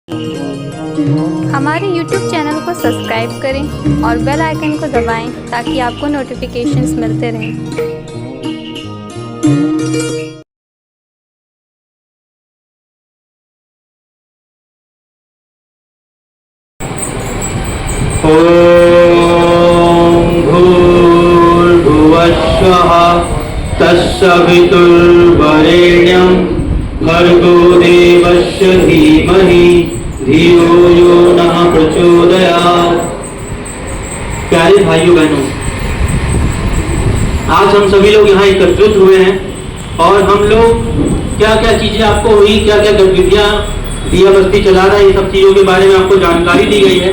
हमारे YouTube channel को subscribe करें और बेल आइकन को दबाएं ताकि आपको नोटिफिकेशंस मिलते रहें। ॐ भूर्भुवः स्वः तत्सवितुर्वरेण्यं भर्गो देवस्य धीमहि धियो यो नः प्रचोदयात्। प्यारे भाइयों बहनों, आज हम सभी लोग यहाँ एकत्रित हुए हैं और हम लोग क्या क्या चीजें आपको हुई, क्या क्या गतिविधियां दिया बस्ती चला रहा है, ये सब चीजों के बारे में आपको जानकारी दी गई है।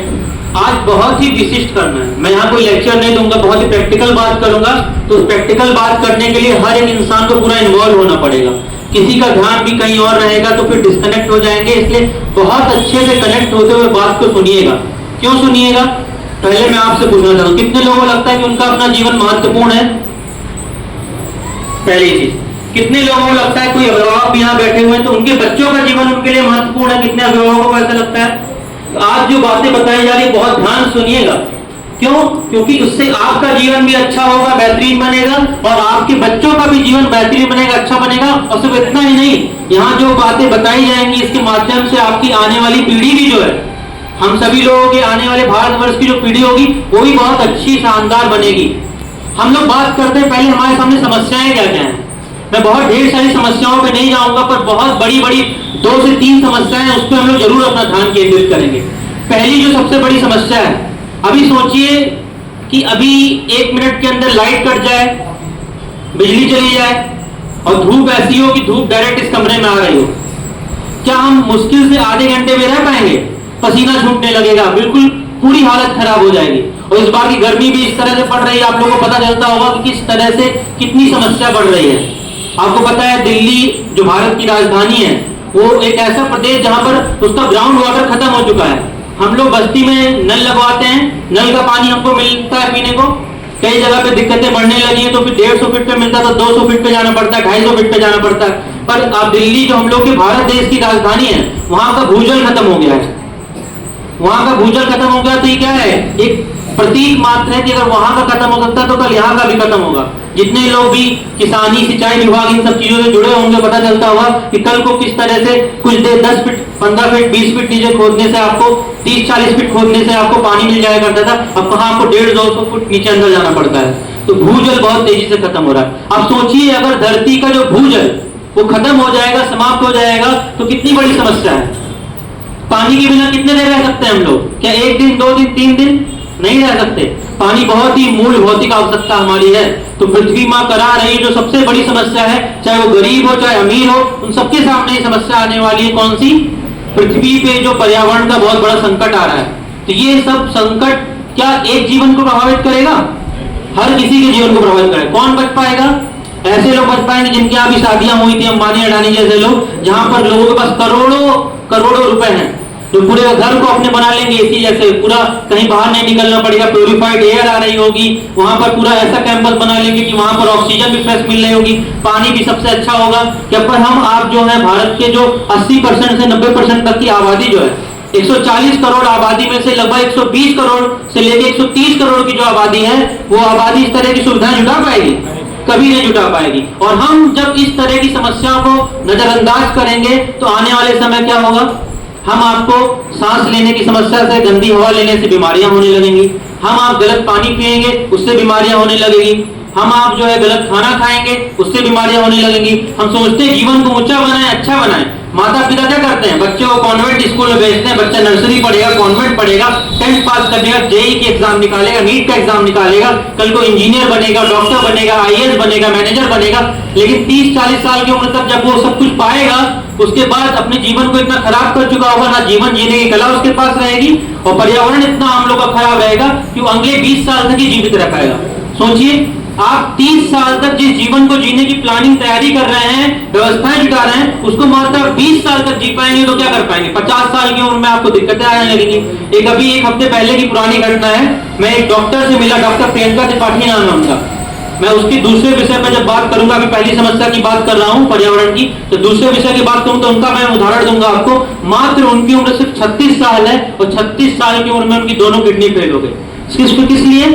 आज बहुत ही विशिष्ट करना है। मैं यहाँ कोई लेक्चर नहीं दूंगा, बहुत ही प्रैक्टिकल बात करूंगा। तो उस प्रैक्टिकल बात करने के लिए हर एक इंसान को पूरा इन्वॉल्व होना पड़ेगा। किसी का ध्यान भी कहीं और रहेगा तो फिर डिस्कनेक्ट हो जाएंगे। इसलिए बहुत अच्छे से कनेक्ट होते हुए बात को सुनिएगा। क्यों सुनिएगा? पहले मैं आपसे पूछना चाहता हूँ, कितने लोगों को लगता है कि उनका अपना जीवन महत्वपूर्ण है? पहली चीज, कितने लोगों को लगता है, कोई अभिभावक भी यहाँ बैठे हुए हैं तो उनके बच्चों का जीवन उनके लिए महत्वपूर्ण है? कितने अभिभावकों को ऐसा लगता है? आज जो बातें बताई जा रही है बहुत ध्यान सुनिएगा। क्यों? क्योंकि उससे आपका जीवन भी अच्छा होगा, बेहतरीन बनेगा, और आपके बच्चों का भी जीवन बेहतरीन बनेगा, अच्छा बनेगा। और सिर्फ इतना ही नहीं, यहाँ जो बातें बताई जाएंगी इसके माध्यम से आपकी आने वाली पीढ़ी भी जो है, हम सभी लोगों के आने वाले भारतवर्ष की जो पीढ़ी होगी वो भी बहुत अच्छी शानदार बनेगी। हम लोग बात करते हैं, पहले हमारे सामने समस्याएं क्या क्या हैं। मैं बहुत ढेर सारी समस्याओं पे नहीं जाऊंगा, पर बहुत बड़ी बड़ी 2 से 3 समस्याएं हैं, उस पर हम लोग जरूर अपना ध्यान केंद्रित करेंगे। पहली जो सबसे बड़ी समस्या है, अभी सोचिए कि अभी 1 मिनट के अंदर लाइट कट जाए, बिजली चली जाए और धूप ऐसी हो कि धूप डायरेक्ट इस कमरे में आ रही हो। क्या हम मुश्किल से आधे घंटे में रह पाएंगे? पसीना छूटने लगेगा, बिल्कुल पूरी हालत खराब हो जाएगी। और इस बार की गर्मी भी इस तरह से पड़ रही है, आप लोगों को पता चलता होगा कि किस तरह से कितनी समस्या बढ़ रही है। आपको पता है दिल्ली जो भारत की राजधानी है वो एक ऐसा प्रदेश जहां पर उसका ग्राउंड वाटर खत्म हो चुका है। हम लोग बस्ती में नल लगवाते हैं, नल का पानी हमको मिलता है पीने को, कई जगह पे दिक्कतें बढ़ने लगी है। तो फिर 150 फीट पे मिलता था, 200 फीट पे जाना पड़ता है, 250 फीट पे जाना पड़ता है। पर अब दिल्ली जो हम लोग के भारत देश की राजधानी है, वहां का भूजल खत्म हो गया है। वहां का भूजल खत्म हो गया तो ये क्या है, एक प्रतीक मात्र है कि अगर वहां का खत्म हो सकता है तो कल यहाँ का भी खत्म होगा। जितने लोग भी किसानी, सिंचाई विभाग इन सब चीजों से जुड़े होंगे, पता चलता होगा कि कल को किस तरह से कुछ देर 10 फीट, 15 फीट, 20 फीट नीचे खोदने से आपको 30-40 फीट खोदने से आपको पानी मिल जाया करता था। अब कहाँ आपको 150-200 फुट नीचे अंदर जाना पड़ता है। तो भूजल बहुत तेजी से खत्म हो रहा है। अब सोचिए अगर धरती का जो भूजल वो खत्म हो जाएगा, समाप्त हो जाएगा, तो कितनी बड़ी समस्या है। पानी के बिना कितने देर रह सकते हैं हम लोग? क्या 1 दिन, 2 दिन, 3 दिन? नहीं रह सकते। पानी बहुत ही मूल भौतिक आवश्यकता हमारी है। तो पृथ्वी मां करा रही जो सबसे बड़ी समस्या है, चाहे वो गरीब हो चाहे अमीर हो, उन सबके सामने ये समस्या आने वाली है। कौन सी? पृथ्वी पे जो पर्यावरण का बहुत बड़ा संकट आ रहा है। तो ये सब संकट क्या एक जीवन को प्रभावित करेगा? हर किसी के जीवन को प्रभावित करेगा। कौन बच पाएगा? ऐसे लोग बच पाएंगे जिनकी अभी शादियां हुई थी, अंबानी अडानी जैसे लोग, जहां पर लोगों के पास करोड़ों करोड़ों रुपए हैं, जो पूरे घर को अपने बना लेंगे एसी जैसे, पूरा कहीं बाहर नहीं निकलना पड़ेगा, प्योरीफाइड एयर आ रही होगी, वहां पर पूरा ऐसा कैंपस बना लेंगे कि वहां पर ऑक्सीजन भी फ्रेश मिल रही होगी, पानी भी सबसे अच्छा होगा। क्या पर हम आप जो है भारत के जो 80% से 90% तक की आबादी जो है, 140 करोड़ आबादी में से लगभग 120 करोड़ से लेकर 130 करोड़ की जो आबादी है, वो आबादी इस तरह की सुविधाएं जुटा पाएगी? कभी नहीं जुटा पाएगी। और हम जब इस तरह की समस्याओं को नजरअंदाज करेंगे तो आने वाले समय क्या होगा, हम आपको सांस लेने की समस्या से, गंदी हवा लेने से बीमारियां होने लगेंगी। हम आप गलत पानी पिएंगे, उससे बीमारियां होने लगेंगी। हम आप जो है गलत खाना खाएंगे, उससे बीमारियां होने लगेंगी। हम सोचते हैं जीवन को ऊंचा बनाएं, अच्छा बनाएं। माता पिता क्या करते हैं? बच्चों को कॉन्वेंट स्कूल में भेजते हैं, बच्चा नर्सरी पढ़ेगा, कॉन्वेंट पढ़ेगा, 10th पास करेगा, जेई की एग्जाम निकालेगा, नीट का एग्जाम निकालेगा, कल को इंजीनियर बनेगा, डॉक्टर बनेगा, आईएएस बनेगा, मैनेजर बनेगा। लेकिन 30-40 साल की उम्र तक जब वो सब कुछ पाएगा, उसके बाद अपने जीवन को इतना खराब कर चुका होगा, ना जीवन जीने की कला उसके पास रहेगी, और पर्यावरण इतना हम लोग का खराब रहेगा कि वो अगले 20 साल तक ही जीवित रह पाएगा। सोचिए, आप 30 साल तक जिस जीवन को जीने की प्लानिंग तैयारी कर रहे हैं, व्यवस्थाएं जुटा रहे हैं, उसको मात्र 20 साल तक जी पाएंगे तो क्या कर पाएंगे? 50 साल की उम्र में आपको दिक्कतें आने लगेंगी। एक अभी 1 हफ्ते पहले की पुरानी घटना है, मैं एक डॉक्टर से मिला, डॉक्टर प्रियंका त्रिपाठी नाम है उनका। मैं उसकी दूसरे विषय पर जब बात करूंगा, अभी पहली समस्या की बात कर रहा हूं पर्यावरण की, तो दूसरे विषय की बात करूं तो उनका मैं उदाहरण दूंगा आपको। मात्र उनकी उम्र सिर्फ 36 साल है और 36 साल की उम्र में उनकी दोनों किडनी फेल हो गई। किस लिए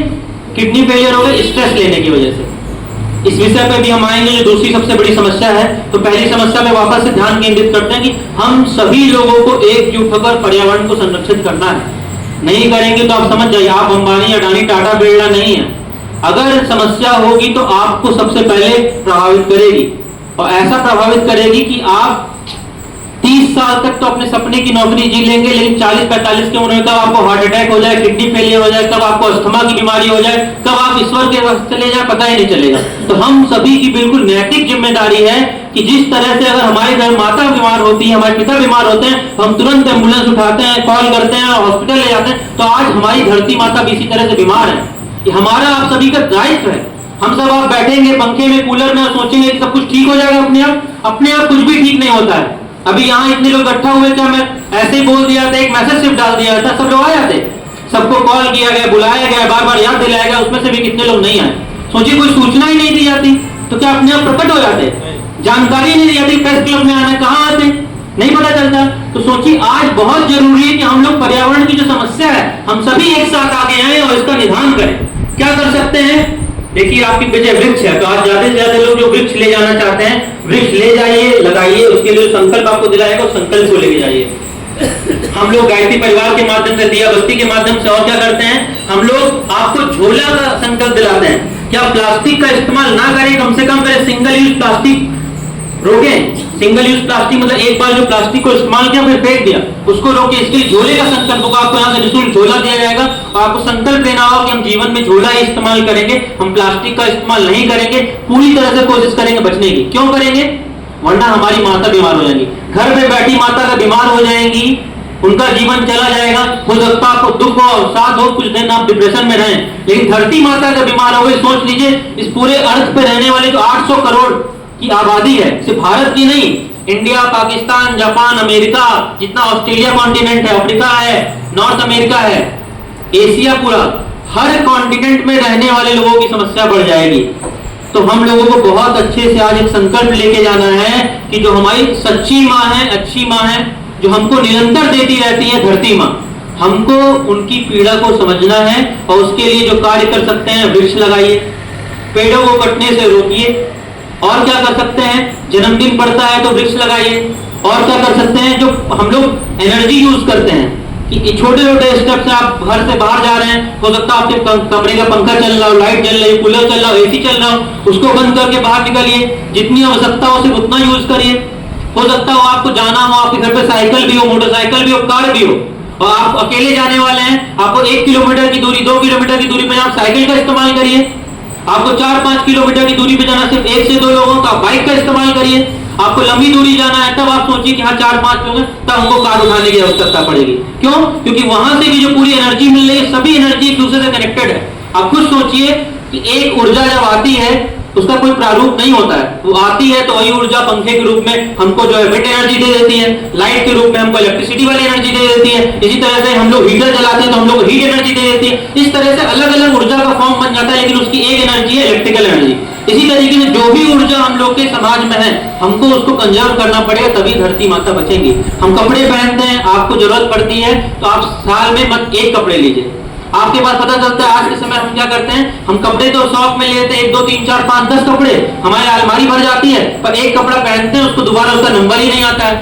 किडनी फेलियर हो गई? स्ट्रेस लेने की वजह से। इस विषय पे भी हम आएंगे, जो दूसरी सबसे बड़ी समस्या है। तो पहली समस्या पे वापस से ध्यान केंद्रित करते हैं कि हम सभी लोगों को एकजुट होकर पर्यावरण को संरक्षित करना है। नहीं करेंगे तो आप समझ जाइए, आप अंबानी, अडानी, टाटा, बिरला नहीं है। अगर समस्या होगी तो आपको सबसे पहले प्रभावित करेगी, और ऐसा प्रभावित करेगी कि आप 30 साल तक तो अपने सपने की नौकरी जी लेंगे, लेकिन 40-45 की उम्र में कब आपको हार्ट अटैक हो जाए, किडनी फेलियर हो जाए, कब आपको अस्थमा की बीमारी हो जाए, कब आप ईश्वर के पास चले जाए, पता ही नहीं चलेगा। तो हम सभी की बिल्कुल नैतिक जिम्मेदारी है कि जिस तरह से अगर हमारे घर माता बीमार होती है, हमारे पिता बीमार होते हैं, तो हम तुरंत एम्बुलेंस उठाते हैं, कॉल करते हैं, हॉस्पिटल ले जाते हैं। तो आज हमारी धरती माता भी इसी तरह से बीमार है। ये हमारा आप सभी का दायित्व है। हम सब आप बैठेंगे पंखे में, कूलर में, सोचेंगे कि सब कुछ ठीक हो जाएगा अपने आप कुछ भी ठीक नहीं होता है। अभी यहाँ इतने लोग इकट्ठा हुए, क्या मैं ऐसे ही बोल दिया था, एक मैसेज सिर्फ डाल दिया था, सब लोग आ जाते? सबको कॉल किया गया, बुलाया गया, बार बार याद दिलाया गया, उसमें से भी कितने लोग नहीं आए? सोचिए, कोई सूचना ही नहीं दी जाती तो क्या अपने आप प्रकट हो जाते? जानकारी नहीं दी जाती, प्रेस क्लब में आना, कहाँ आते? नहीं पता चलता। तो सोचिए, आज बहुत जरूरी है कि हम लोग पर्यावरण की जो समस्या है, हम सभी एक साथ आगे आए और इसका निदान करें। क्या कर सकते हैं? देखिए, आपकी वजह वृक्ष है, तो आज ज्यादा से ज्यादा लोग जो वृक्ष ले जाना चाहते हैं, वृक्ष ले जाइए, लगाइए। उसके लिए संकल्प आपको दिलाएगा, उस संकल्प को लेके जाइए। हम लोग गायत्री परिवार के माध्यम से, दिया बस्ती के माध्यम से और क्या करते हैं, हम लोग आपको झोला का संकल्प दिलाते हैं कि आप प्लास्टिक का इस्तेमाल ना करें, कम से कम करें, सिंगल यूज प्लास्टिक रोकें। सिंगल यूज प्लास्टिक मतलब एक बार जो प्लास्टिक को इस्तेमाल किया फिर फेंक दिया, उसको रोके। इसके लिए झोले का संकल्प होगा, आपको यहाँ से निःशुल्क झोला दिया जाएगा और आपको संकल्प लेना होगा कि हम जीवन में झोला ही इस्तेमाल करेंगे, हम प्लास्टिक का इस्तेमाल नहीं करेंगे। पूरी तरह से कोशिश करेंगे बचने की। क्यों करेंगे? वरना हमारी माता बीमार हो जाएंगी, घर में बैठी माता का बीमार हो जाएंगी, उनका जीवन चला जाएगा। हो सकता है आपको दुख हो, साथ हो, कुछ दिन आप डिप्रेशन में रहें, लेकिन धरती माता का बीमार हो गई, सोच लीजिए, इस पूरे अर्थ पे रहने वाले जो 800 करोड़ की आबादी है, सिर्फ भारत की नहीं, इंडिया, पाकिस्तान, जापान, अमेरिका, जितना ऑस्ट्रेलिया कॉन्टिनेंट है, अफ्रीका है, नॉर्थ अमेरिका है, एशिया, पूरा हर कॉन्टिनेंट में रहने वाले लोगों की समस्या बढ़ जाएगी। तो हम लोगों को बहुत अच्छे से आज एक संकल्प लेके जाना है कि जो हमारी सच्ची माँ है, अच्छी माँ है, जो हमको निरंतर देती रहती है, धरती माँ, हमको उनकी पीड़ा को समझना है। और उसके लिए जो कार्य कर सकते हैं, वृक्ष लगाइए, पेड़ों को कटने से रोकिए। और क्या कर सकते हैं? जन्मदिन पड़ता है तो वृक्ष लगाइए। और क्या कर सकते हैं? जो हम लोग एनर्जी यूज करते हैं कि छोटे छोटे स्टेप से आप घर से बाहर जा रहे हैं, हो सकता है आपके कमरे का पंखा चल रहा हो, लाइट जल रही, कूलर चल रहा हो, एसी चल रहा हो, उसको बंद करके बाहर निकलिए। जितनी आवश्यकता हो सिर्फ उतना यूज करिए। हो सकता हो आपको जाना हो, आपके घर पे साइकिल भी हो, मोटरसाइकिल भी हो, कार भी हो, और आप अकेले जाने वाले हैं, आपको 1 किलोमीटर की दूरी, 2 किलोमीटर की दूरी पे आप साइकिल का इस्तेमाल करिए। आपको 4-5 किलोमीटर की दूरी पे जाना, सिर्फ 1 से 2 लोगों का बाइक का इस्तेमाल करिए। आपको लंबी दूरी जाना है, तब आप सोचिए कि हाँ 4-5 लोग हैं, तब हमको कार उठाने की आवश्यकता पड़ेगी। क्यों? क्योंकि वहां से भी जो पूरी एनर्जी मिल रही है, सभी एनर्जी एक दूसरे से कनेक्टेड है। आप खुद सोचिए कि एक ऊर्जा जब आती है, उसका कोई प्रारूप नहीं होता है, वो आती है तो वही ऊर्जा पंखे के रूप में हमको जो है विंड एनर्जी दे देती है, लाइट के रूप में हमको इलेक्ट्रिसिटी वाली एनर्जी दे देती है। इसी तरह से हम लोग हीटर जलाते हैं तो हम लोग हीट एनर्जी दे देती है। इस तरह से अलग अलग ऊर्जा का फॉर्म बन जाता है, लेकिन उसकी एक एनर्जी है इलेक्ट्रिकल एनर्जी। इसी तरीके से जो भी ऊर्जा हम लोग के समाज में है, हमको उसको कंजर्व करना पड़ेगा, तभी धरती माता बचेंगी। हम कपड़े पहनते हैं, आपको जरूरत पड़ती है तो आप साल में मत 1 कपड़े लीजिए। आपके पास पता चलता है आज के समय हम क्या करते हैं, हम कपड़े तो शौक में लेते हैं, 1, 2, 3, 4, 5, 10 कपड़े, हमारी अलमारी भर जाती है, पर एक कपड़ा पहनते हैं, उसको दोबारा उसका नंबर ही नहीं आता है।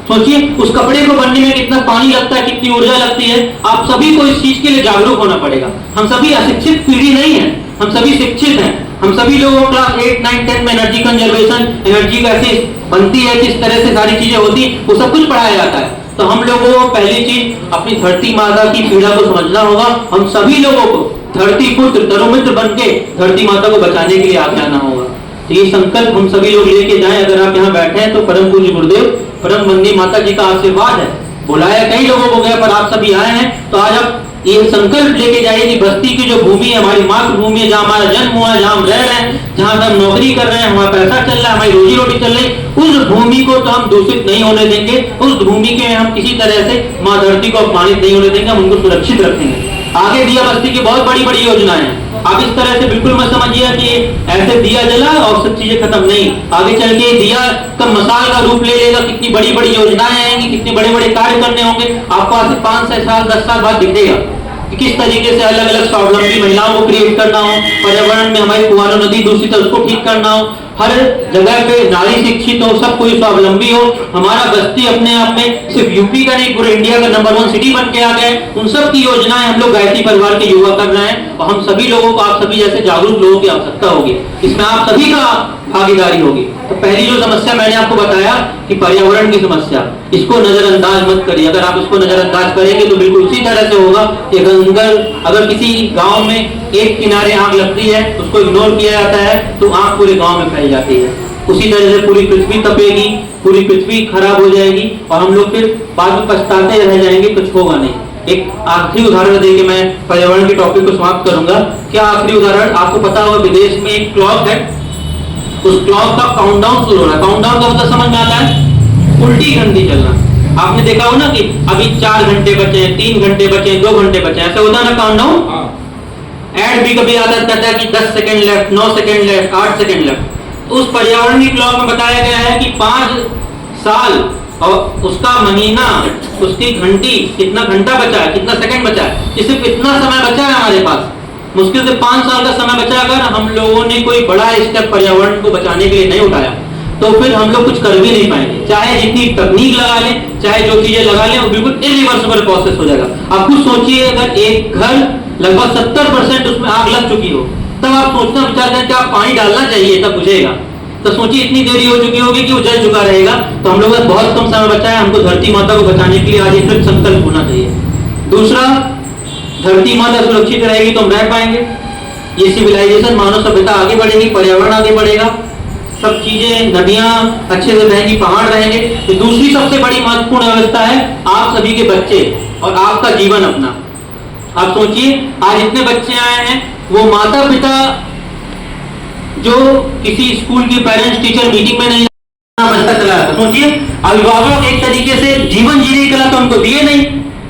सोचिए उस कपड़े को बनने में कितना पानी लगता है, कितनी ऊर्जा लगती है। आप सभी को इस चीज के लिए जागरूक होना पड़ेगा। हम सभी अशिक्षित पीढ़ी नहीं है, हम सभी शिक्षित हैं। हम सभी लोगों को क्लास 8, 9, 10 में एनर्जी कंजर्वेशन, एनर्जी कैसे बनती है, किस तरह से सारी चीजें होती, वो सब कुछ पढ़ाया जाता है। तो हम लोगों को पहली चीज अपनी धरती माता की पीड़ा को समझना होगा। हम सभी लोगों को धरती पुत्र, तरुमित्र बन के धरती माता को बचाने के लिए आगे आना होगा। तो ये संकल्प हम सभी लोग लेके जाएं। अगर आप यहाँ बैठे हैं तो परम पूज्य गुरुदेव, परम वंदनीय माता जी का आशीर्वाद है। बुलाया कई लोगों को गया, पर आप सभी आए हैं, तो आज आप ये संकल्प लेके जाइए कि बस्ती की जो भूमि है, हमारी मातृभूमि है, जहाँ हमारा जन्म हुआ है, जहाँ हम रह रहे हैं, जहाँ हम नौकरी कर रहे हैं, हमारा पैसा चल रहा है, हमारी रोजी रोटी चल रही, उस भूमि को तो हम दूषित नहीं होने देंगे। उस भूमि के हम किसी तरह से माँ धरती को अपमानित नहीं होने देंगे, हम उनको सुरक्षित रखेंगे। आगे दिया बस्ती की बहुत बड़ी बड़ी योजनाएं हैं। आप इस तरह से बिल्कुल मत समझिए कि ऐसे दिया जला और सब चीजें खत्म, नहीं। आगे चल के दिया का मसाल का रूप ले लेगा, कितनी बड़ी बड़ी योजनाएं आएंगी, कितने बड़े बड़े कार्य करने होंगे। आपको आज से 5 साल 10 साल बाद दिखेगा कि किस तरीके से अलग अलग स्वावलंबी महिलाओं को क्रिएट करना हो, पर्यावरण में हमारी कुआनो नदी दूषित है उसको ठीक करना हो, हर जगह पे नारी शिक्षित हो, सब कोई स्वावलंबी हो। हमारा बस्ती अपने आप में सिर्फ यूपी का नहीं पूरे इंडिया का नंबर 1 सिटी बन के आ गए। उन सब की योजनाएं हम लोग गायत्री परिवार के युवा कर रहे हैं और हम सभी लोगों को, आप सभी जैसे जागरूक लोगों की आवश्यकता होगी, इसमें आप सभी का भागीदारी होगी। तो पहली जो समस्या मैंने आपको बताया कि पर्यावरण की समस्या, इसको नजरअंदाज मत करिए। अगर आप इसको नजरअंदाज करेंगे तो बिल्कुल उसी तरह से होगा कि अगर किसी गांव में एक किनारे आग लगती है, उसको इग्नोर किया जाता है तो आग पूरे गांव में फैल जाती है। उसी तरह से पूरी पृथ्वी तपेगी, पूरी पृथ्वी खराब हो जाएगी और हम लोग फिर बाद में पछताते रह जाएंगे, कुछ होगा नहीं। एक आखिरी उदाहरण देके मैं पर्यावरण के टॉपिक को समाप्त करूंगा। क्या आखिरी उदाहरण, आपको पता होगा विदेश में एक क्लॉक है, उस क्लॉक का काउंटडाउन शुरू हो रहा है। काउंटडाउन का मतलब समझ में आता है, उल्टी घंटी चलना। आपने देखा हो ना कि अभी 4 घंटे बचे, 3 घंटे बचे, 2 घंटे बचे, ऐसा होता है ना काउंटडाउन। ऐड भी कभी आता कहता है कि 10 second left, 9 second left, 8 second left. उस पर्यावरण की क्लॉक में बताया गया है कि 5 साल और उसका महीना, उसकी घंटी, कितना घंटा बचा है, कितना सेकंड बचा है, ये सिर्फ इतना समय बचा है हमारे पास। मुश्किल से 5 साल का समय बचा, अगर हम लोगों ने कोई बड़ा स्टेप पर्यावरण को बचाने के लिए नहीं उठाया तो फिर हम लोग कुछ कर भी नहीं पाएंगे। चाहे जितनी तकनीक लगा लें, चाहे जो चीजें लगा लें, वो बिल्कुल इरिवर्सिबल प्रोसेस हो जाएगा। आप खुद सोचिए, अगर एक घर लगभग 70% उसमें आग लग चुकी हो, तब आप सोचना विचार करें कि आप पानी डालना चाहिए, तब बुझेगा। तो सोचिए इतनी देरी हो चुकी होगी कि वो जल चुका रहेगा। तो हम लोगों का बहुत कम समय बचा है, हमको धरती माता को बचाने के लिए आज एक कृत संकल्प होना चाहिए। दूसरा, धरती माता सुरक्षित रहेगी तो हम रह पाएंगे, ये सिविलाइजेशन, मानव सभ्यता आगे बढ़ेगी, पर्यावरण आगे बढ़ेगा, सब चीजें, नदियां अच्छे से बहेंगी, पहाड़ रहेंगे। तो दूसरी सबसे बड़ी महत्वपूर्ण व्यवस्था है आप सभी के बच्चे और आपका जीवन अपना। आप सोचिए, आज इतने बच्चे आए हैं, वो माता पिता जो किसी स्कूल की पेरेंट्स टीचर मीटिंग में नहीं बच्चा चला जाता। सोचिए, अभिभावक एक तरीके से जीवन जीने की कला तो हमको दिए नहीं।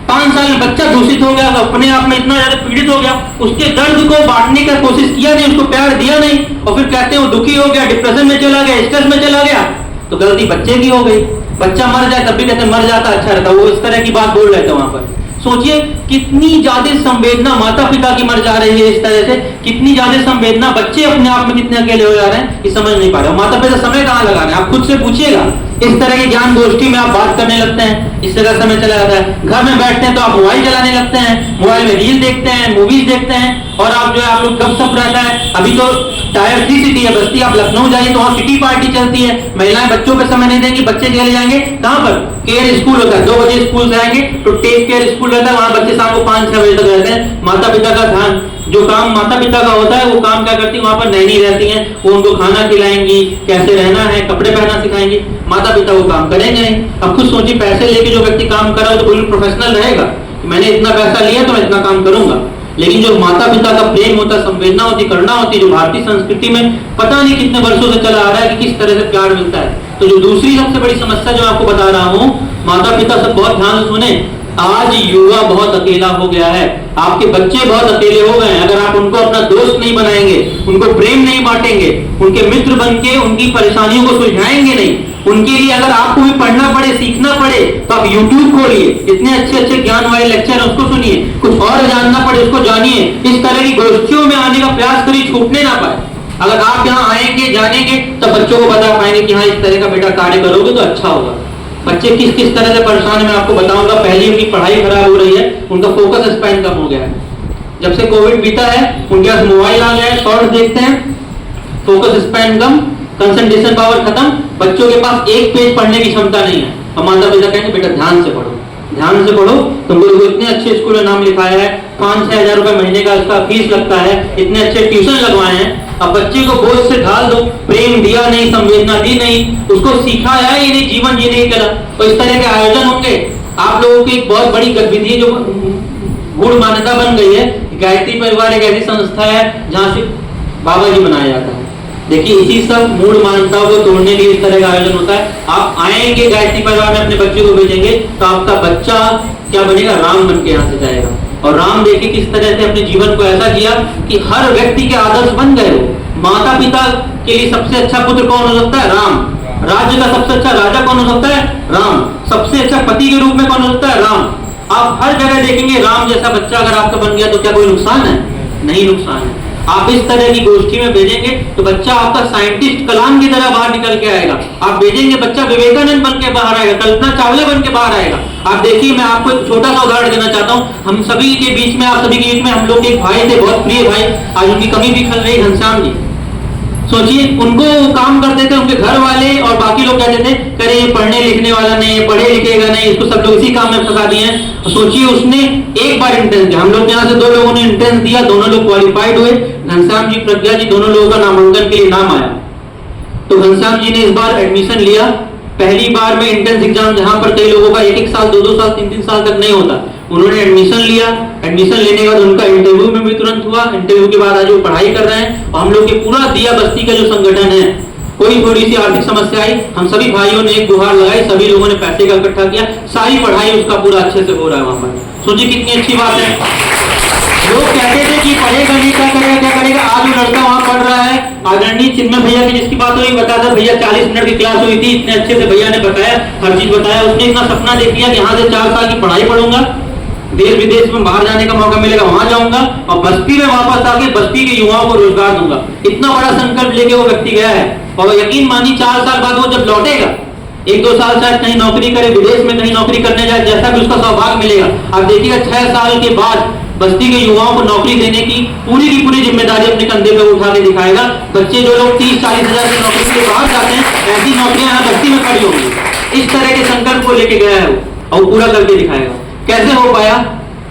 5 साल में बच्चा दूषित हो गया, तो अपने आप में इतना ज्यादा पीड़ित हो गया, उसके दर्द को बांटने का कोशिश किया नहीं, उसको प्यार दिया नहीं, और फिर कहते हैं वो दुखी हो गया, डिप्रेशन में चला गया, स्ट्रेस में चला गया। तो गलती बच्चे की हो गई। बच्चा मर जाए तब भी कहते मर जाता अच्छा रहता, वो इस तरह की बात बोल रहे थे वहां पर। सोचिए कितनी ज्यादा संवेदना माता पिता की मर जा रही है इस तरह से, कितनी ज्यादा संवेदना बच्चे अपने आप में कितने अकेले हो जा रहे हैं, ये समझ नहीं पा रहे। माता पिता समय कहाँ लगा रहे हैं, आप खुद से पूछिएगा। इस तरह की ज्ञान गोष्ठी में आप बात करने लगते हैं, इस तरह समय चला जाता है। घर में बैठते हैं तो आप मोबाइल चलाने लगते हैं, मोबाइल में रील देखते हैं, मूवीज देखते हैं, और आप जो है आप लोग गपशप रहता है। अभी तो टायर 3 सिटी है बस्ती, आप लखनऊ जाइए तो वहाँ सिटी पार्टी चलती है। महिलाएं बच्चों पे समय नहीं देंगी, बच्चे चले जाएंगे कहाँ पर, केयर स्कूल होता है, 2 बजे स्कूल से आएंगे तो टेक केयर स्कूल रहता है, वहाँ बच्चे शाम को 5-6 बजे तक रहते हैं। माता पिता का ध्यान, जो काम माता पिता का होता है वो काम क्या करती है, वहां पर नहीं रहती हैं, वो उनको खाना खिलाएंगी, कैसे रहना है, कपड़े पहनना सिखाएंगी। माता पिता वो काम करेंगे नहीं। अब खुद सोचिए, पैसे लेके जो व्यक्ति काम कर रहा है तो बिल्कुल प्रोफेशनल रहेगा, मैंने इतना पैसा लिया तो मैं इतना काम करूंगा। लेकिन जो माता पिता का प्रेम होता है, संवेदना होती, करुणा होती, जो भारतीय संस्कृति में पता नहीं कितने वर्षों से चला आ रहा है कि किस तरह से प्यार मिलता है। तो जो दूसरी सबसे बड़ी समस्या जो आपको बता रहा हूँ, माता पिता सब बहुत ध्यान से सुने, आज युवा बहुत अकेला हो गया है, आपके बच्चे बहुत अकेले हो गए हैं। अगर आप उनको अपना दोस्त नहीं बनाएंगे, उनको प्रेम नहीं बांटेंगे, उनके मित्र बन के उनकी परेशानियों को सुलझाएंगे नहीं, उनके लिए अगर आपको भी पढ़ना पड़े, सीखना पड़े, तो आप YouTube खोलिए, इतने अच्छे अच्छे ज्ञान वाले लेक्चर उसको सुनिए, कुछ और जानना पड़े उसको जानिए, इस तरह की गोष्ठियों में आने का प्रयास करिए, छूटने ना पाए। अगर आप यहाँ आएंगे, जानेंगे, तो बच्चों को बता पाएंगे कि हाँ इस तरह का बेटा कार्य करोगे तो अच्छा होगा। बच्चे किस किस तरह से परेशान है मैं आपको बताऊंगा। पहली उनकी पढ़ाई खराब हो रही है, उनका फोकस स्पैन कम हो गया है। जब से कोविड बीता है उनके पास मोबाइल आ गया है, शॉर्ट्स देखते हैं, फोकस स्पैन कम, कंसंट्रेशन पावर खत्म, बच्चों के पास एक पेज पढ़ने की क्षमता नहीं है। और माता पिता कहेंगे बेटा ध्यान से पढ़ो, ध्यान से पढ़ो, तुमको इतने अच्छे स्कूल में नाम लिखाया है, 5-6 हजार रुपए महीने का उसका फीस लगता है, इतने अच्छे ट्यूशन लगवाए हैं, अब बच्चे को बोझ से ढाल दो, प्रेम दिया नहीं, संवेदना दी नहीं, उसको सिखाया है ये नहीं जीवन जीने की कला। तो इस तरह के आयोजन होंगे। आप लोगों की एक बहुत बड़ी गतिविधि जो गूढ़ मान्यता बन गई है, गायत्री परिवार एक ऐसी संस्था है जहाँ से बाबा जी बनाया जाता है। देखिए इसी सब मूल मान्यताओं को तोड़ने के लिए इस तरह का आयोजन होता है। आप आएंगे गायत्री परिवार में, अपने बच्चे को भेजेंगे तो आपका बच्चा क्या बनेगा, राम बन के यहाँ से जाएगा। और राम देखिए किस तरह से अपने जीवन को ऐसा जिया कि हर व्यक्ति के आदर्श बन गए वो। माता पिता के लिए सबसे अच्छा पुत्र कौन हो सकता है? राम। राज्य का सबसे अच्छा राजा कौन हो सकता है? राम। सबसे अच्छा पति के रूप में कौन हो सकता है? राम। आप हर जगह देखेंगे राम जैसा बच्चा अगर आपका बन गया तो क्या कोई नुकसान है? नहीं नुकसान है। आप इस तरह की गोष्ठी में भेजेंगे तो बच्चा आपका साइंटिस्ट कलाम की तरह बाहर निकल के आएगा। आप भेजेंगे बच्चा विवेकानंद बन के बाहर आएगा, कल्पना चावला बन के बाहर आएगा। आप देखिए, मैं आपको एक छोटा सा उदाहरण देना चाहता हूँ। हम सभी के बीच में, आप सभी के बीच में हम लोग एक भाई थे, बहुत प्रिय भाई, आज उनकी कमी भी खल रही, घनश्याम जी। सोचिए, उनको काम करते थे उनके घर वाले और बाकी लोग कहते थे करे ये पढ़ने लिखने वाला नहीं है, पढ़े लिखेगा नहीं, इसको सब लोग इसी काम में फंसा दिए हैं। सोचिए, उसने एक बार एंट्रेंस दिया, हम लोग यहाँ से 2 लोगों ने एंट्रेंस दिया, दोनों लोग क्वालिफाइड हुए। घनश्याम जी, प्रज्ञा जी, दोनों लोगों का नामांकन के लिए नाम आया। तो घनश्याम जी ने इस बार एडमिशन लिया। पहली बार में एंट्रेंस एग्जाम, जहां पर कई लोगों का 1-1 साल, 2-2 साल, 3-3 साल तक नहीं होता, उन्होंने एडमिशन लिया। एडमिशन लेने के बाद उनका इंटरव्यू में भी तुरंत हुआ। इंटरव्यू के बाद आज वो पढ़ाई कर रहे हैं। और हम लोग के पूरा दिया बस्ती का जो संगठन है, कोई थोड़ी सी आर्थिक समस्या आई, हम सभी भाइयों ने एक गुहार लगाई, सभी लोगों ने पैसे का इकट्ठा किया, सारी पढ़ाई उसका पूरा अच्छे से हो रहा है वहां पर। सोचिए कितनी अच्छी बात है। लोग कहते थे कि पढ़ेगा नहीं, क्या करेगा क्या करेगा, आज वो लड़का वहां पढ़ रहा है। आदरणीय चिन्मय भैया की जिसकी बात हुई, बता था भैया 40 मिनट की क्लास हुई थी, इतने अच्छे से भैया ने बताया, हर चीज बताया। उसने इतना सपना देख लिया कि यहाँ से 4 साल की पढ़ाई पढ़ूंगा, देश विदेश में बाहर जाने का मौका मिलेगा, वहां जाऊंगा और बस्ती में वापस आके बस्ती के युवाओं को रोजगार दूंगा। इतना बड़ा संकल्प लेके वो व्यक्ति गया है। और यकीन मानिए 4 साल बाद वो जब लौटेगा, 1-2 साल शायद कहीं नौकरी करे, विदेश में कहीं नौकरी करने जाए, जैसा भी उसका सौभाग्य मिलेगा, आप देखिएगा 6 साल के बाद बस्ती के युवाओं को नौकरी देने की पूरी जिम्मेदारी अपने कंधे पे उठा के दिखाएगा। बच्चे जो लोग 30-40 हजार की नौकरी के लिए बाहर जाते हैं, ऐसी नौकरियां यहाँ बस्ती में खड़ी होंगी। इस तरह के संकल्प को लेके गया है वो, और पूरा करके दिखाएगा। कैसे हो पाया?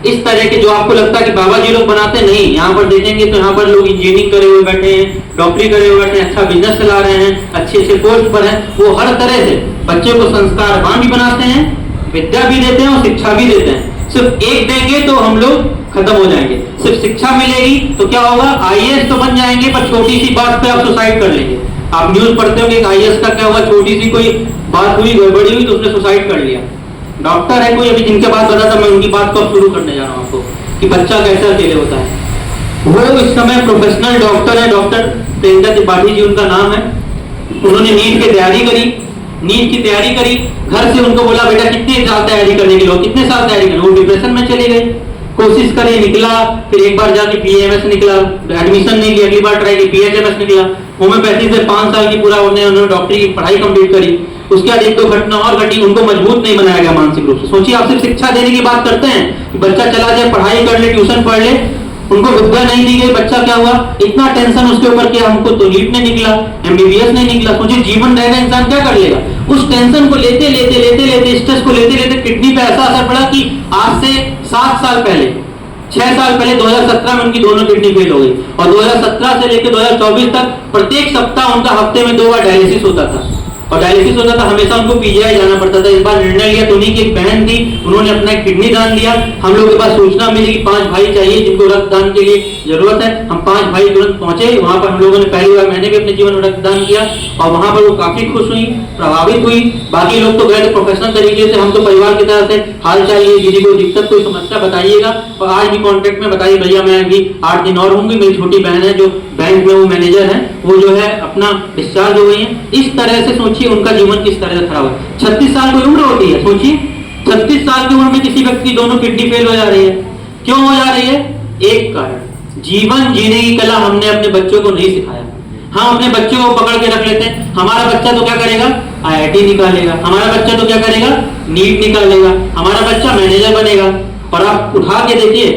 इस तरह के जो आपको लगता है कि बाबा जी लोग बनाते नहीं, यहाँ पर देखेंगे तो यहाँ पर लोग इंजीनियरिंग करे हुए बैठे हैं, डॉक्टरी करे हुए बैठे हैं, अच्छा बिजनेस चला रहे हैं, अच्छे पोस्ट पर हैं। वो हर तरह से बच्चे को संस्कारवान भी बनाते हैं, विद्या भी देते हैं और शिक्षा भी देते हैं। सिर्फ एक देंगे तो हम लोग खत्म हो जाएंगे। सिर्फ शिक्षा मिलेगी तो क्या होगा? आईएएस तो बन जाएंगे, पर छोटी सी बात पे आप सुसाइड कर लेंगे। आप न्यूज पढ़ते हो कि आईएएस का क्या हुआ, छोटी सी कोई बात हुई, गड़बड़ी हुई तो उसने सुसाइड कर लिया। डॉक्टर है कोई, अभी जिनके बात बता था मैं, उनकी बात को अब शुरू करने जा रहा हूँ आपको कि बच्चा कैसे अकेले होता है। वो इस समय प्रोफेशनल डॉक्टर है, डॉक्टर प्रियंका त्रिपाठी जी उनका नाम है। उन्होंने नीट की तैयारी करी, नीट की तैयारी करी। घर से उनको बोला बेटा कितने साल तैयारी करने के लिए, कितने साल तैयारी करने, वो डिप्रेशन में चले गए। कोशिश करे, निकला, फिर एक बार जाके बीएमएस निकला, एडमिशन नहीं किया, अगली बार ट्राई की बीएचएमएस निकला। होम्योपैथी से 5 साल की पूरा उन्होंने डॉक्टरी की पढ़ाई कंप्लीट करी। उसके बाद 1-2 घटना और घटी, उनको मजबूत नहीं बनाया गया मानसिक रूप से। सोचिए, आप सिर्फ शिक्षा देने की बात करते हैं कि बच्चा चला जाए, पढ़ाई कर ले, ट्यूशन पढ़ ले, उनको विद्या नहीं दी गई, बच्चा क्या हुआ? इतना टेंशन उसके ऊपर किया, हमको तो नीट नहीं निकला, एमबीबीएस नहीं निकला। सोचिए जीवन रहेगा, इंसान क्या कर लेगा? उस टेंशन को लेते लेते स्ट्रेस को लेते लेते किडनी पे ऐसा असर पड़ा कि आज से 7 साल पहले, 6 साल पहले 2017 में उनकी दोनों किडनी फेल हो गई। और 2017 से लेकर 2024 तक प्रत्येक सप्ताह उनका हफ्ते में 2 बार डायलिसिस होता था। और डायलिसिस होता था, हमेशा उनको पीजीआई जाना पड़ता था। इस बार निर्णय लिया, तो उन्हीं की एक बहन थी, उन्होंने अपना एक किडनी दान दिया। हम लोग के पास सूचना मिली कि 5 भाई चाहिए जिनको रक्तदान के लिए जरूरत है। हम 5 भाई तुरंत पहुंचे वहां पर। हम लोगों ने पहली बार, मैंने भी अपने जीवन में रक्तदान किया और वहां पर वो काफी खुश हुई, प्रभावित हुई। बाकी लोग तो गए थे प्रोफेशनल तरीके से, हम तो परिवार की तरह से हाल चाल, ये दीदी को दिक्कत कोई समस्या बताइएगा। और आज भी कॉन्टेक्ट में बताइए भैया, मैं अभी 8 दिन और होंगी। मेरी छोटी बहन है जो बैंक में वो मैनेजर है, वो जो है अपना डिस्चार्ज हो गई है। इस तरह से सोचिए उनका जीवन किस तरह से खराब है। 36 साल की उम्र होती है, सोचिए 36 साल की उम्र में किसी व्यक्ति की दोनों किडनी फेल हो जा रही है। क्यों हो जा रही है? एक कारण, जीवन जीने की कला हमने अपने बच्चों को नहीं सिखाया। हम अपने बच्चों को पकड़ के रख लेते हैं, हमारा बच्चा तो क्या करेगा? आईआईटी निकालेगा, हमारा बच्चा तो क्या करेगा? नीट निकालेगा, हमारा बच्चा मैनेजर बनेगा। और आप उठा के देखिए,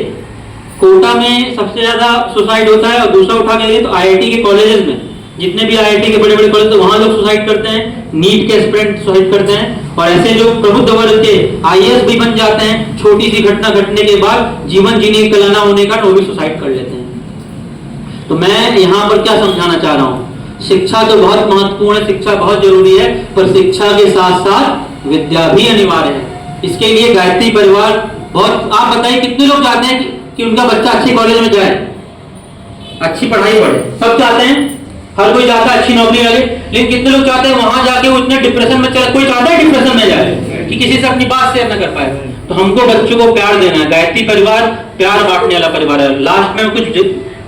कोटा में सबसे ज्यादा सुसाइड होता है, और दूसरा उठा के देखिए तो आईआईटी के कॉलेजेस में, जितने भी आईआईटी के बड़े बड़े कॉलेज, तो वहां लोग सुसाइड करते हैं, नीट के एस्पिरेंट सुसाइड करते हैं। और ऐसे जो प्रबुद्ध वर्ग के आईएएस भी बन जाते हैं, छोटी सी घटना घटने के बाद जीवन जीने की कला ना होने का, वो भी सुसाइड कर लेते हैं। तो मैं यहाँ पर क्या समझाना चाह रहा हूँ? शिक्षा तो बहुत महत्वपूर्ण है, शिक्षा बहुत जरूरी है, पर शिक्षा के साथ साथ विद्या भी अनिवार्य है। इसके लिए गायत्री परिवार बहुत, आप बताइए कितने लोग चाहते हैं कि उनका बच्चा अच्छे कॉलेज में जाए, अच्छी पढ़ाई पढ़े? सब चाहते हैं, हर कोई चाहता है अच्छी नौकरी लगे। लेकिन कितने लोग चाहते हैं वहां जाके वो इतने डिप्रेशन में चले? कोई चाहता है डिप्रेशन में जाए कि किसी से अपनी बात शेयर न कर पाए? तो हमको बच्चों को प्यार देना है। गायत्री परिवार प्यार बांटने वाला परिवार है। लास्ट में कुछ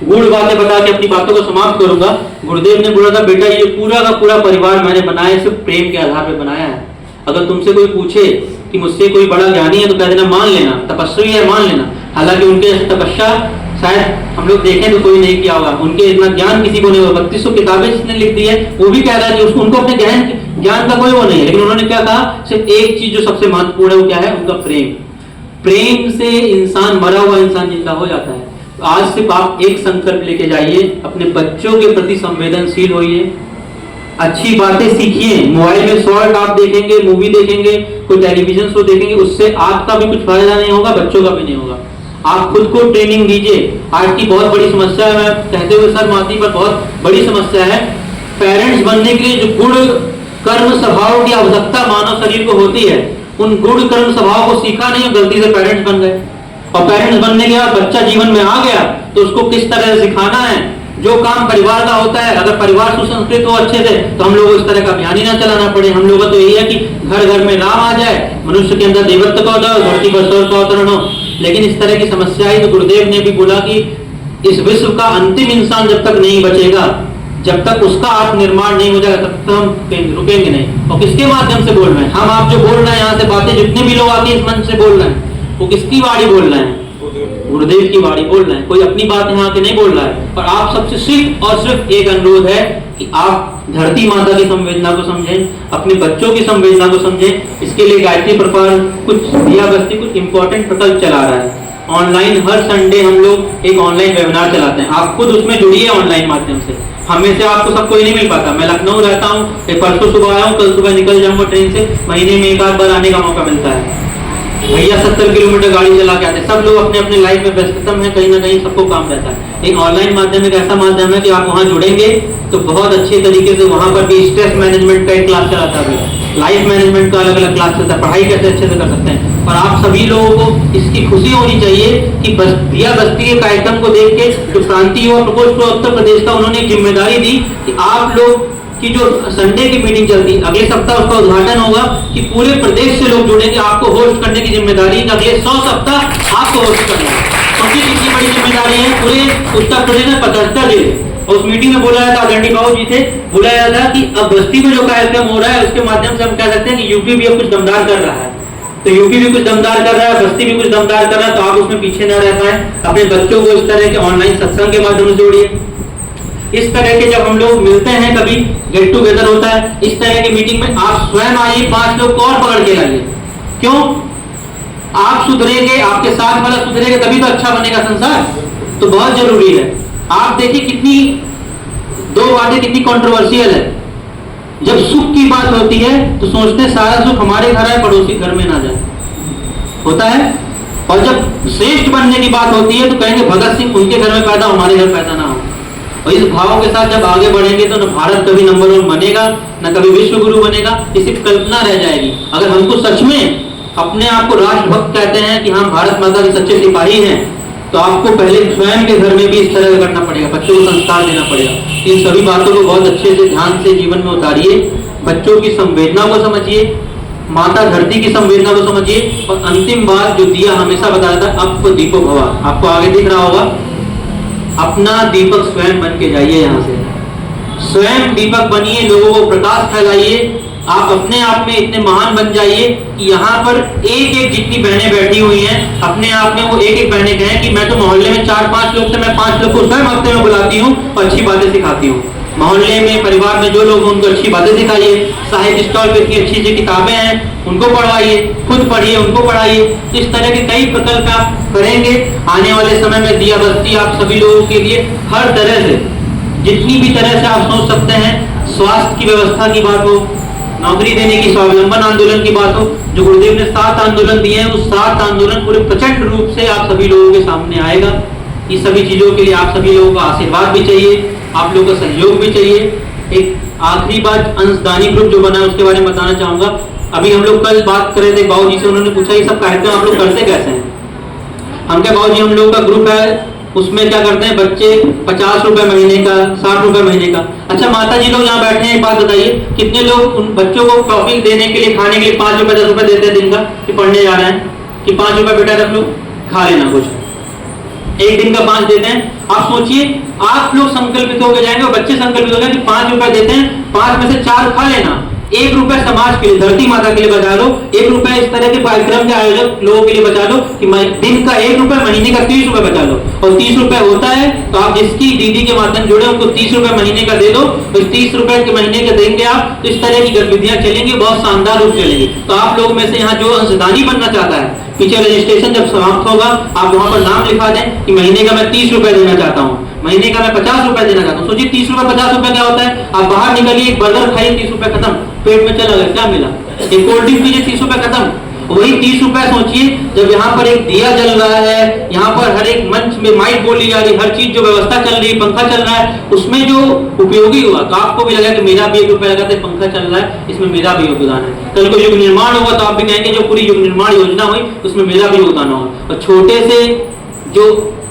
गूढ़ बातें बता के अपनी बातों को समाप्त करूंगा। गुरुदेव ने बोला था, बेटा ये पूरा का पूरा परिवार मैंने बनाया सिर्फ प्रेम के आधार पर बनाया है। अगर तुमसे कोई पूछे कि मुझसे कोई बड़ा ज्ञानी है तो कह देना मान लेना, तपस्वी है मान लेना। हालांकि उनके तपस्या शायद हम लोग देखें तो कोई नहीं किया होगा, उनके इतना ज्ञान किसी को नहीं होगा। 3200 किताबें जिसने लिख दी है वो भी कह रहा है कि उसको उनको अपने ज्ञान का कोई वो नहीं है, लेकिन उन्होंने क्या कहा, सिर्फ एक चीज जो सबसे महत्वपूर्ण है वो क्या है, उनका प्रेम। प्रेम से इंसान, मरा हुआ इंसान जिंदा हो जाता है। तो आज सिर्फ आप एक संकल्प लेके जाइए, अपने बच्चों के प्रति संवेदनशील होइए, अच्छी बातें सीखिए। मोबाइल में शॉर्ट आप देखेंगे, मूवी देखेंगे, कोई टेलीविजन शो देखेंगे, उससे आपका भी कुछ फायदा नहीं होगा, बच्चों का भी नहीं होगा। आप खुद को ट्रेनिंग दीजिए। आज की बहुत बड़ी समस्या है, मैं कहते हुए सर माती पर बहुत बड़ी समस्या है, पेरेंट्स बनने के लिए जो गुण कर्म स्वभाव की आवश्यकता मानव शरीर को होती है, उन गुण कर्म स्वभाव को सीखा नहीं और गलती से पेरेंट्स बन गए। और पेरेंट्स बनने के बाद बच्चा जीवन में आ गया तो उसको किस तरह से सिखाना है, जो काम परिवार का होता है, अगर परिवार सुसंस्कृत हो अच्छे से तो हम लोग को इस तरह का अभियान ही ना चलाना पड़े। हम लोगों को तो यही है कि घर घर में राम आ जाए, मनुष्य के अंदर देवत्व का उदय, धरती पर स्वर्ग का अवतरण हो। लेकिन इस तरह की समस्या आई तो गुरुदेव ने भी बोला कि इस विश्व का अंतिम इंसान जब तक नहीं बचेगा, जब तक उसका आत्म निर्माण नहीं हो जाएगा, तब तक हम रुकेंगे नहीं। और किसके माध्यम से बोल रहे हैं हम, आप जो बोल रहे हैं यहाँ से बातें, जितने भी लोग आके इस मंच से बोल रहे हैं, वो किसकी वाणी बोल रहे हैं, गुरुदेव की वाणी बोल रहे हैं। कोई अपनी बात यहाँ के नहीं बोल रहा है। और आप सबसे सिर्फ और सिर्फ एक अनुरोध है कि आप धरती माता की संवेदना को समझें, अपने बच्चों की संवेदना को समझें। इसके लिए गायत्री परिवार कुछ दिया बस्ती कुछ इंपॉर्टेंट प्रकल्प चला रहा है। ऑनलाइन हर संडे हम लोग एक ऑनलाइन वेबिनार चलाते हैं, आप खुद उसमें जुड़िए ऑनलाइन माध्यम से। हमें से आपको सब कोई नहीं मिल पाता, मैं लखनऊ रहता हूँ, परसों सुबह आया हूँ, कल सुबह निकल जाऊंगा ट्रेन से, महीने में एक आध बार आने का मौका मिलता है। भैया 70 किलोमीटर गाड़ी चला के आते हैं। सब लोग अपने अपने लाइफ में व्यस्ततम है, कहीं ना कहीं सबको काम रहता है। एक ऑनलाइन माध्यम एक ऐसा माध्यम है कि आप वहां जुड़ेंगे तो बहुत अच्छे तरीके से वहां पर भी स्ट्रेस मैनेजमेंट का एक क्लास चलाता है, लाइफ मैनेजमेंट का अलग अलग क्लास चलता है, पढ़ाई कैसे अच्छे से कर सकते हैं। और आप सभी लोगों को इसकी खुशी होनी चाहिए कि दिया बस्ती के कार्यक्रम को देख के जो क्रांति युवा प्रकोष्ठ उत्तर प्रदेश का उन्होंने एक जिम्मेदारी दी कि आप लोग की जो संडे की मीटिंग चलती है, अगले सप्ताह उसका उद्घाटन होगा कि पूरे प्रदेश से लोग जुड़ेंगे। आपको होस्ट करने की जिम्मेदारी अगले 100 सप्ताह आपको होस्ट करना है। क्योंकि कितनी बड़ी जिम्मेदारी है, पूरे उत्तर प्रदेश में 75 जिले। और उस मीटिंग में बोला था, आदरणीय बाबू जी थे, बुलाया था कि अब बस्ती में जो कार्यक्रम हो रहा है उसके माध्यम से हम कह सकते हैं कि यूपी भी अब कुछ दमदार कर रहा है। तो यूपी भी कुछ दमदार कर रहा है, बस्ती भी कुछ दमदार कर रहा है, तो आप उसमें पीछे न रह पाए। अपने बच्चों को इस तरह के ऑनलाइन सत्संग के माध्यम से जोड़िए। इस तरह के जब हम लोग मिलते हैं, कभी गेट टुगेदर होता है, इस तरह की मीटिंग में आप स्वयं आइए, 5 लोग को और पकड़ के लाइए। क्यों? आप सुधरेंगे, आपके साथ वाला सुधरेगा, तभी तो अच्छा बनेगा संसार। तो बहुत जरूरी है। आप देखिए कितनी दो बातें कितनी कंट्रोवर्शियल है। जब सुख की बात होती है तो सोचते हैं सारा सुख हमारे घर है, पड़ोसी घर में ना जाए, होता है। और जब श्रेष्ठ बनने की बात होती है तो कहेंगे भगत सिंह उनके घर में पैदा, हमारे घर पैदा ना हो। और इस भाव के साथ जब आगे बढ़ेंगे तो न भारत कभी नंबर 1 बनेगा, न कभी विश्व गुरु बनेगा, ये सिर्फ कल्पना रह जाएगी। अगर हमको सच में अपने आप को राष्ट्रभक्त कहते हैं कि हम भारत माता के सच्चे सिपाही हैं, तो आपको पहले स्वयं के घर में भी इस तरह करना पड़ेगा, बच्चों को संस्कार देना पड़ेगा। इन सभी बातों को बहुत अच्छे से ध्यान से जीवन में उतारिए, बच्चों की संवेदना को समझिए, माता धरती की संवेदना को समझिए। और अंतिम बात जो दिया हमेशा बताया था, अप दीपो भवा, आपको आगे दिख रहा होगा, अपना दीपक स्वयं बन के जाइए। यहाँ से स्वयं दीपक बनिए, लोगों को प्रकाश फैलाइए। आप अपने आप में इतने महान बन जाइए कि यहाँ पर एक एक जितनी बहनें बैठी हुई हैं, अपने आप में वो एक एक बहनें कहें कि मैं तो मोहल्ले में 4-5 लोग थे, मैं 5 लोग को स्वयं हफ्ते में बुलाती हूँ और अच्छी बातें सिखाती हूँ। मोहल्ले में परिवार में जो लोग उनको अच्छी बातें सिखाइए। साहित्य स्टॉल पे इतनी अच्छी अच्छी किताबें हैं, उनको पढ़वाइए, खुद पढ़िए, उनको पढ़ाइए। इस तरह के कई प्रकल्प आप करेंगे। आने वाले समय में दिया बस्ती आप सभी लोगों के लिए हर तरह से, जितनी भी तरह से आप सोच सकते हैं, स्वास्थ्य की व्यवस्था की बात हो, नौकरी देने की, स्वावलंबन आंदोलन की बात हो, जो गुरुदेव ने 7 आंदोलन दिए हैं, उस 7 आंदोलन पूरे प्रचंड रूप से आप सभी लोगों के सामने आएगा। इस सभी चीजों के लिए आप सभी लोगों का आशीर्वाद भी चाहिए, आप लोगों का सहयोग भी चाहिए। एक आखिरी बात, अंशदानी ग्रुप जो बना है उसके बारे में बताना चाहूंगा। अभी हम लोग कल बात कर रहे थे, बाबू जी से, उन्होंने पूछा ये सब कार्यक्रम आप लोग करते कैसे हैं। हम क्या बाबू जी, हम लोग का ग्रुप है, उसमें क्या करते हैं, बच्चे 50 रुपए महीने का, 60 रुपए महीने का। अच्छा माता जी लोग यहाँ बैठे हैं, एक बात बताइए, कितने लोग उन बच्चों को टॉपिक देने के लिए, खाने के लिए 5 रुपए 10 रुपए देते हैं दिन का कि पढ़ने जा रहे हैं? कि 5 रुपए बेटा रख लो, खा लेना कुछ। एक दिन का 5 देते हैं। आप सोचिए, आप लोग संकल्पित होकर जाएंगे और बच्चे संकल्पित हो गए कि 5 रुपए देते हैं, 5 में से 4 खा लेना, 1 रुपए समाज के लिए, धरती माता के लिए बचा लो, 1 रुपए इस तरह के कार्यक्रम के आयोजक लोगों के लिए बचा लो कि दिन का 1 रुपए, महीने का 30 रुपए बचा लो। और 30 रुपए होता है तो आप जिसकी दीदी के माध्यम जुड़े उनको 30 रुपए महीने का दे दो, तो 30 रुपए के महीने का देंगे आप, तो इस तरह की गतिविधियां चलेंगी, बहुत शानदार रूप चलेगी। तो आप लोग में से यहाँ जो अंशदानी बनना चाहता है, पीछे रजिस्ट्रेशन जब समाप्त होगा आप वहां पर नाम लिखा दें कि महीने का मैं 30 रुपए देना चाहता हूँ, महीने का मैं 50 रुपए देना चाहता हूँ। सोचिए 30 रुपए 50 रुपए क्या होता है। आप बाहर निकलिए, एक बर्गर खाइए, 30 रुपए खत्म, पेट में चला गया, क्या मिला? एक कोल्ड ड्रिंक पीजिए, 30 रुपए खत्म। वही 30 रुपए सोचिए जब यहाँ पर एक दिया जल रहा है, यहाँ पर हर एक मंच में माइक बोली जा रही, हर चीज जो व्यवस्था चल रही, पंखा चल रहा है, उसमें जो उपयोगी हुआ तो आपको भी लगा कि मेरा भी 1 रुपया लगा था, पंखा चल रहा है, इसमें मेरा भी योगदान है। कल को युग निर्माण होगा तो आप भी कहेंगे जो पूरी युग निर्माण योजना हुई उसमें मेरा भी योगदान होगा। और छोटे से जो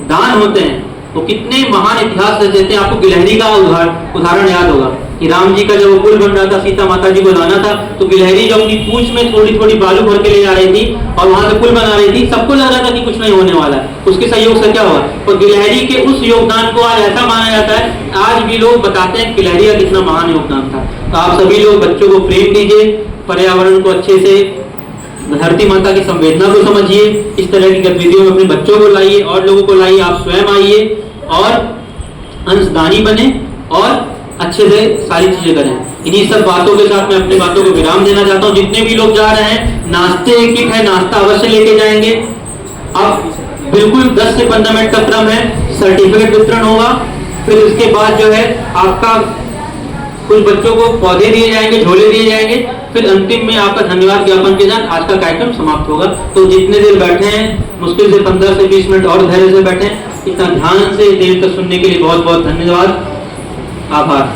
दान होते हैं वो कितने महान इतिहास रच देते हैं। आपको गिलहरी का उदाहरण याद होगा कि राम जी का जब वो पुल बन रहा था, सीता माता जी को लाना था, तो गिलहरी जो अपनी पूंछ में थोड़ी थोड़ी बालू भर के ले जा रही थी और वहां से पुल बना रही थी, सबको लग रहा था कि कुछ नहीं होने वाला है, उसके सहयोग से क्या हुआ। और गिलहरी के उस योगदान को आज ऐसा माना जाता है, आज भी लोग बताते हैं गिलहरी का कितना महान योगदान था। तो आप सभी लोग बच्चों को प्रेम दीजिए, पर्यावरण को अच्छे से, धरती माता की संवेदना को समझिए, इस तरह की गतिविधियों में अपने बच्चों को लाइए और लोगों को लाइए, आप स्वयं आइए और अंशदानी बने और अच्छे से सारी चीजें करें। इन्हीं सब बातों के साथ मैं अपनी बातों को विराम देना चाहता हूँ। जितने भी लोग जा रहे हैं, नाश्ते किट है, नाश्ता अवश्य लेके जाएंगे। अब बिल्कुल 10 से 15 मिनट का क्रम है, सर्टिफिकेट वितरण होगा, फिर उसके बाद जो है आपका कुछ बच्चों को पौधे दिए जाएंगे, झोले दिए जाएंगे, फिर अंतिम में आपका धन्यवाद ज्ञापन के साथ आज का कार्यक्रम समाप्त होगा। तो जितने देर बैठे हैं, मुश्किल से 15 से 20 मिनट और धैर्य से बैठे, इतना ध्यान से देर तक सुनने के लिए बहुत बहुत धन्यवाद, आभार।